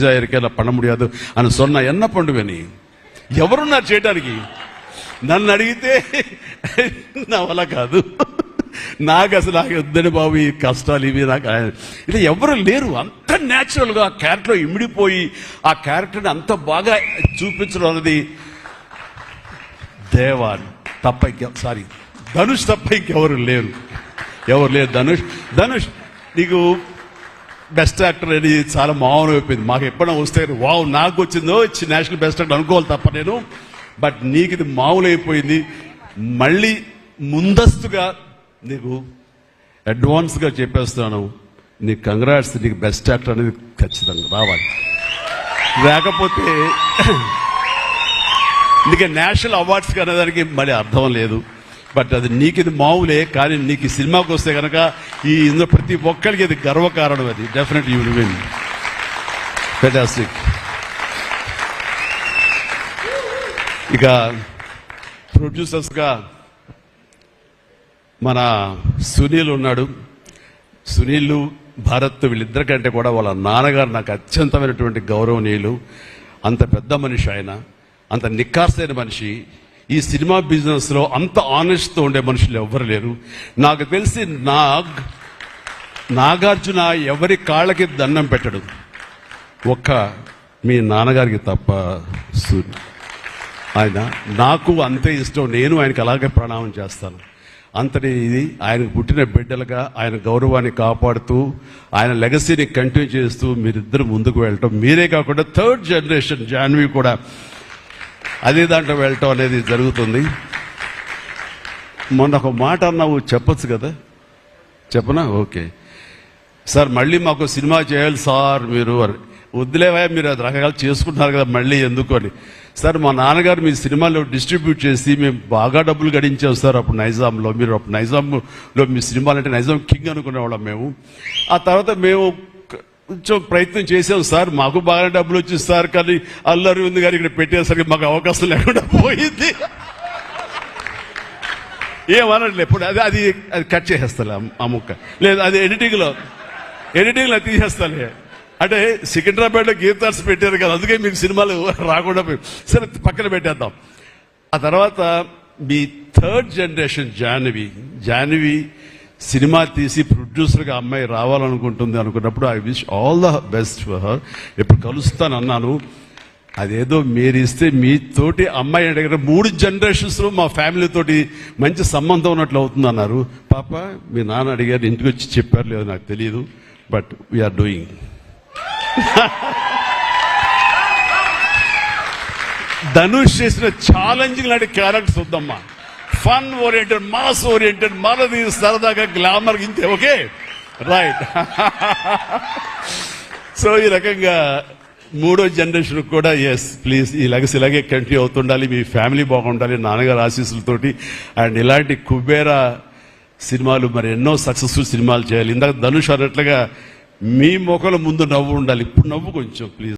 இருக்கல பண்ண முடியாது అని சொன்ன என்ன பண்ணுவேని ఎవరున్నారు చేయడానికి నన్ను అడిగితే నా వల్ల కాదు నాకు అసలు నాకు వద్దని బాబు ఈ కష్టాలు ఇవి నాకు ఇలా ఎవరు లేరు అంత న్యాచురల్గా ఆ క్యారెక్టర్లో ఇమిడిపోయి ఆ క్యారెక్టర్ని అంత బాగా చూపించడం అన్నది దేవా తప్ప సారీ ధనుష్ తప్ప ఇంకెవరు లేరు ధనుష్ నీకు బెస్ట్ యాక్టర్ అని చాలా మామూలు అయిపోయింది మాకు ఎప్పుడైనా వస్తే వావ్ నాకు వచ్చిందో నేషనల్ బెస్ట్ యాక్టర్ అనుకోవాలి తప్ప నేను బట్ నీకు ఇది మామూలు అయిపోయింది మళ్ళీ ముందస్తుగా నీకు అడ్వాన్స్గా చెప్పేస్తున్నాను నీకు కంగ్రాట్స్ నీకు బెస్ట్ యాక్టర్ అనేది ఖచ్చితంగా రావాలి లేకపోతే నీకు నేషనల్ అవార్డ్స్ అనేదానికి మళ్ళీ అర్థం లేదు బట్ అది నీకు ఇది మామూలే కానీ నీకు ఈ సినిమాకి వస్తే కనుక ఈ ఇందులో ప్రతి ఒక్కరికి ఇది గర్వకారణం అది definite you will win fantastic ఇక ప్రొడ్యూసర్స్గా మన సునీల్ ఉన్నాడు సునీల్ భారత్ వీళ్ళిద్దరికంటే కూడా వాళ్ళ నాన్నగారు నాకు అత్యంతమైనటువంటి గౌరవనీయులు అంత పెద్ద మనిషి ఆయన అంత నిక్కార్సైన మనిషి ఈ సినిమా బిజినెస్లో అంత ఆనెస్ట్తో ఉండే మనుషులు ఎవ్వరు లేరు నాకు తెలిసి నాగార్జున ఎవరి కాళ్ళకి దండం పెట్టడు ఒక్క మీ నాన్నగారికి తప్ప ఆయన నాకు అంతే ఇష్టం నేను ఆయనకి అలాగే ప్రణామం చేస్తాను అంతటి ఇది ఆయనకు పుట్టిన బిడ్డలుగా ఆయన గౌరవాన్ని కాపాడుతూ ఆయన లెగసీని కంటిన్యూ చేస్తూ మీరిద్దరు ముందుకు వెళ్ళటం మీరే కాకుండా థర్డ్ జనరేషన్ జాన్వి కూడా అదే దాంట్లో వెళ్ళటం అనేది జరుగుతుంది మొన్న ఒక మాట అన్నావు చెప్పచ్చు కదా చెప్పనా ఓకే సార్ మళ్ళీ మాకు సినిమా చేయాలి సార్ మీరు వద్దులేవా మీరు అది రకరకాలు చేసుకుంటున్నారు కదా మళ్ళీ ఎందుకు అని సార్ మా నాన్నగారు మీ సినిమాలో డిస్ట్రిబ్యూట్ చేసి మేము బాగా డబ్బులు గడించాం సార్ అప్పుడు నైజాంలో మీరు అప్పుడు నైజాంలో మీ సినిమాలు అంటే నైజాం కింగ్ అనుకునేవాళ్ళం మేము ఆ తర్వాత మేము కొంచెం ప్రయత్నం చేసాం సార్ మాకు బాగా డబ్బులు వచ్చింది సార్ కానీ అల్లు అరవింద్ గారు ఇక్కడ పెట్టేసరికి మాకు అవకాశం లేకుండా పోయింది ఏమనట్లే ఇప్పుడు అది కట్ చేసేస్తా ఆ ముక్క లేదు అది ఎడిటింగ్లో తీసేస్తాలే అంటే సికింద్రాబాద్లో గీతార్స్ పెట్టారు కదా అందుకే మీకు సినిమాలు రాకుండా పోయి సరే పక్కన పెట్టేద్దాం ఆ తర్వాత మీ థర్డ్ జనరేషన్ జాహ్నవి సినిమా తీసి ప్రొడ్యూసర్గా అమ్మాయి రావాలనుకుంటుంది అనుకున్నప్పుడు I wish all the best for her ఇప్పుడు కలుస్తానన్నాను అదేదో మీరు ఇస్తే మీతోటి అమ్మాయి అడిగిన 3 జనరేషన్స్లో మా ఫ్యామిలీతోటి మంచి సంబంధం ఉన్నట్లు అవుతుంది అన్నారు పాప మీ నాన్న అడిగారు ఇంటికి వచ్చి చెప్పారు లేదు నాకు తెలియదు బట్ వీఆర్ డూయింగ్ ధనుష్ చేసిన ఛాలెంజింగ్ లాంటి క్యారెక్టర్స్ వద్దమ్మా ఫన్ ఓరియంటెడ్ మాస్ ఓరియంటెడ్ మనది సరదాగా గ్లామర్ ఇంతే ఓకే రైట్ సో ఈ రకంగా 3వ జనరేషన్ కూడా ఎస్ ప్లీజ్ ఈ లెగసీ ఇలాగే కంటిన్యూ అవుతుండాలి మీ ఫ్యామిలీ బాగుండాలి నాన్నగారు ఆశీస్సులతోటి అండ్ ఇలాంటి కుబేరా సినిమాలు మరి ఎన్నో సక్సెస్ఫుల్ సినిమాలు చేయాలి ఇందాక ధనుష్ అన్నట్లుగా మీ మొక్కల ముందు నవ్వు ఉండాలి ఇప్పుడు నవ్వు కొంచెం ప్లీజ్